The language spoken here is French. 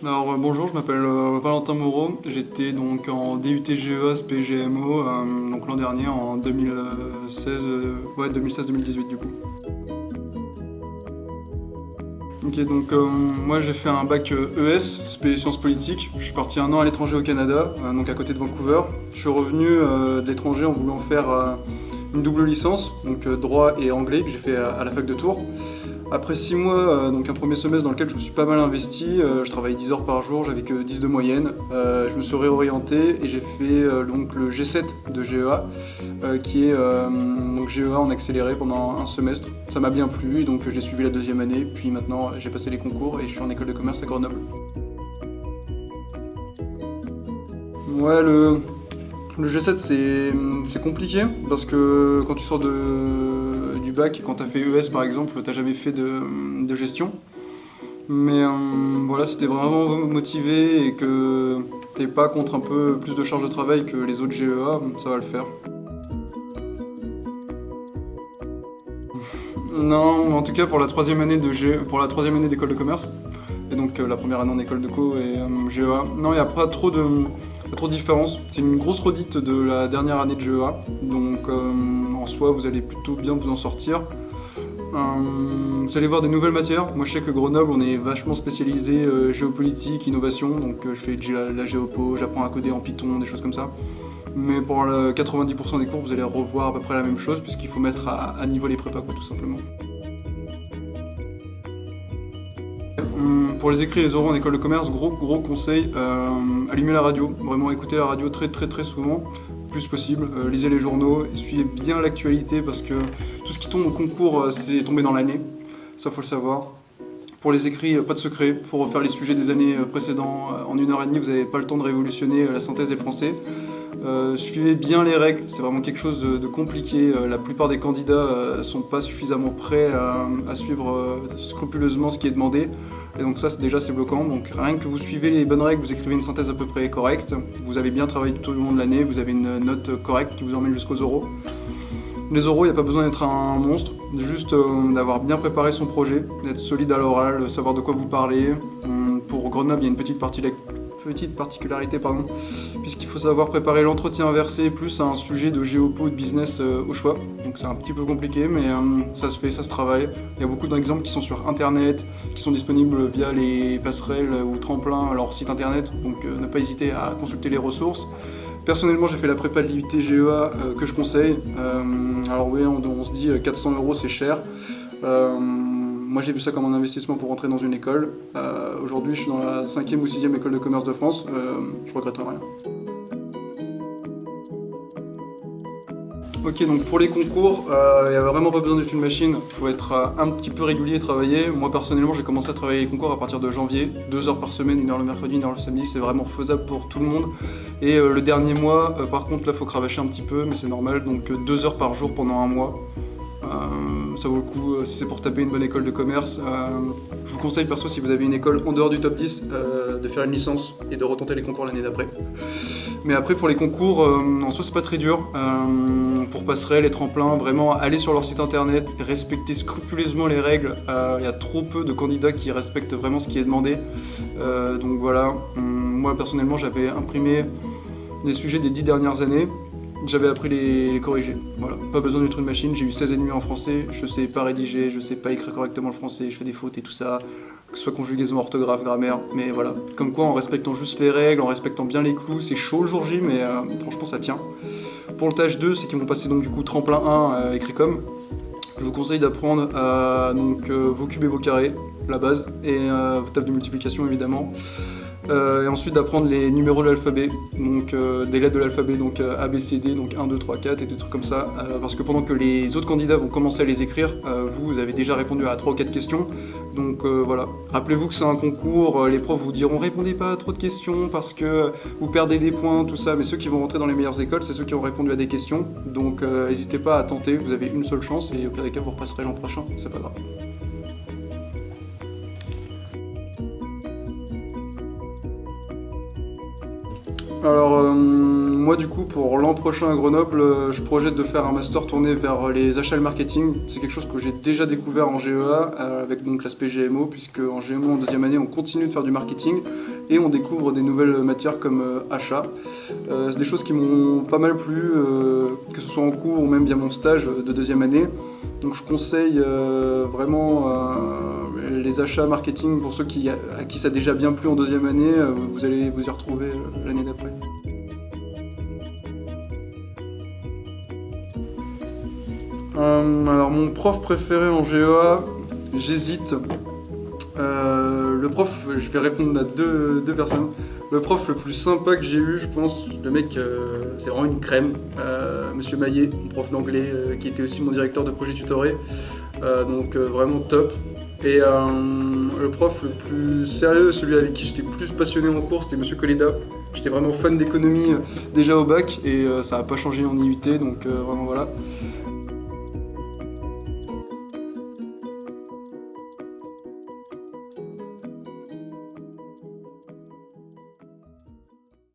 Alors bonjour, je m'appelle Valentin Moreau. J'étais donc en DUT GEA spé GMO donc l'an dernier en 2016, 2016-2018 du coup. Ok, donc moi j'ai fait un bac ES, spé sciences politiques. Je suis parti un an à l'étranger au Canada, donc à côté de Vancouver. Je suis revenu de l'étranger en voulant faire une double licence, donc droit et anglais que j'ai fait à la fac de Tours. Après 6 mois, donc un premier semestre dans lequel je me suis pas mal investi, je travaillais 10 heures par jour, j'avais que 10 de moyenne. Je me suis réorienté et j'ai fait donc le G7 de GEA, qui est donc GEA en accéléré pendant un semestre. Ça m'a bien plu, donc j'ai suivi la deuxième année, puis maintenant j'ai passé les concours et je suis en école de commerce à Grenoble. Ouais, le G7 c'est compliqué parce que quand tu sors du bac, quand tu as fait ES par exemple, tu jamais fait de gestion. Mais voilà, si t'es vraiment motivé et que t'es pas contre un peu plus de charge de travail que les autres GEA, ça va le faire. Non, en tout cas pour la troisième année pour la troisième année d'école de commerce, et donc la première année en école de co et GEA, non, il n'y a pas trop de différence. C'est une grosse redite de la dernière année de GEA, donc en soi vous allez plutôt bien vous en sortir. Vous allez voir des nouvelles matières. Moi je sais que Grenoble on est vachement spécialisé géopolitique, innovation, donc je fais de la géopo, j'apprends à coder en Python, des choses comme ça. Mais pour le 90% des cours vous allez revoir à peu près la même chose puisqu'il faut mettre à niveau les prépas quoi, tout simplement. Pour les écrits et les oraux en école de commerce, gros conseil, allumez la radio, vraiment écoutez la radio très souvent, le plus possible, lisez les journaux, suivez bien l'actualité parce que tout ce qui tombe au concours c'est tombé dans l'année, ça faut le savoir. Pour les écrits, pas de secret, il faut refaire les sujets des années précédentes, en 1 heure et demie vous n'avez pas le temps de révolutionner la synthèse des français. Suivez bien les règles, c'est vraiment quelque chose de compliqué. La plupart des candidats sont pas suffisamment prêts à suivre scrupuleusement ce qui est demandé. Et donc ça déjà c'est bloquant. Donc rien que vous suivez les bonnes règles, vous écrivez une synthèse à peu près correcte. Vous avez bien travaillé tout au long de l'année, vous avez une note correcte qui vous emmène jusqu'aux oraux. Les oraux, il n'y a pas besoin d'être un monstre, juste d'avoir bien préparé son projet, d'être solide à l'oral, savoir de quoi vous parlez. Pour Grenoble, il y a une petite particularité, puisqu'il faut savoir préparer l'entretien inversé plus un sujet de géopo et de business au choix. Donc c'est un petit peu compliqué, mais ça se fait, ça se travaille. Il y a beaucoup d'exemples qui sont sur internet, qui sont disponibles via les passerelles ou tremplins à leur site internet, donc ne pas hésiter à consulter les ressources. Personnellement, j'ai fait la prépa de l'IUT GEA que je conseille. Alors oui, on se dit 400 € c'est cher. Moi j'ai vu ça comme un investissement pour rentrer dans une école. Aujourd'hui je suis dans la 5e ou 6e école de commerce de France, je regrette rien. Ok, donc pour les concours, il n'y a vraiment pas besoin d'être une machine, il faut être un petit peu régulier et travailler. Moi personnellement j'ai commencé à travailler les concours à partir de janvier, 2 heures par semaine, 1 heure le mercredi, 1 heure le samedi, c'est vraiment faisable pour tout le monde. Et le dernier mois, par contre là il faut cravacher un petit peu, mais c'est normal, donc 2 heures par jour pendant un mois. Ça vaut le coup si c'est pour taper une bonne école de commerce. Je vous conseille perso si vous avez une école en dehors du top 10 de faire une licence et de retenter les concours l'année d'après. Mais après pour les concours, en soi c'est pas très dur. Pour passerelles, les tremplins, vraiment allez sur leur site internet, respectez scrupuleusement les règles. Il y a trop peu de candidats qui respectent vraiment ce qui est demandé. Donc voilà, moi personnellement j'avais imprimé des sujets des 10 dernières années. J'avais appris les corriger. Voilà, pas besoin d'être une machine, j'ai eu 16,5 en français, je sais pas rédiger, je sais pas écrire correctement le français, je fais des fautes et tout ça, que ce soit conjugaison, orthographe, grammaire, mais voilà. Comme quoi en respectant juste les règles, en respectant bien les clous, c'est chaud le jour J, mais franchement ça tient. Pour le tâche 2, c'est qu'ils vont passer donc du coup tremplin 1 écrit comme. Je vous conseille d'apprendre vos cubes et vos carrés, la base, et vos tables de multiplication évidemment. Et ensuite d'apprendre les numéros de l'alphabet, donc des lettres de l'alphabet, donc A, B, C, D, donc 1, 2, 3, 4 et des trucs comme ça, parce que pendant que les autres candidats vont commencer à les écrire, vous avez déjà répondu à 3 ou 4 questions, donc voilà. Rappelez-vous que c'est un concours, les profs vous diront répondez pas à trop de questions parce que vous perdez des points, tout ça, mais ceux qui vont rentrer dans les meilleures écoles, c'est ceux qui ont répondu à des questions, donc n'hésitez pas à tenter, vous avez une seule chance et au pire des cas vous repasserez l'an prochain, c'est pas grave. Alors, Moi du coup pour l'an prochain à Grenoble, je projette de faire un master tourné vers les achats et le marketing. C'est quelque chose que j'ai déjà découvert en GEA avec donc l'aspect GMO, puisque en GMO en deuxième année on continue de faire du marketing et on découvre des nouvelles matières comme achat. C'est des choses qui m'ont pas mal plu, que ce soit en cours ou même via mon stage de deuxième année. Donc je conseille vraiment les achats marketing pour ceux à qui ça a déjà bien plu en deuxième année, vous allez vous y retrouver l'année d'après. Alors mon prof préféré en GEA, j'hésite. Le prof, je vais répondre à deux personnes. Le prof le plus sympa que j'ai eu, je pense, le mec, c'est vraiment une crème. Monsieur Maillet, mon prof d'anglais, qui était aussi mon directeur de projet tutoré. Donc vraiment top. Et le prof le plus sérieux, celui avec qui j'étais plus passionné en cours, c'était Monsieur Coleda. J'étais vraiment fan d'économie déjà au bac et ça n'a pas changé en IUT, donc vraiment voilà.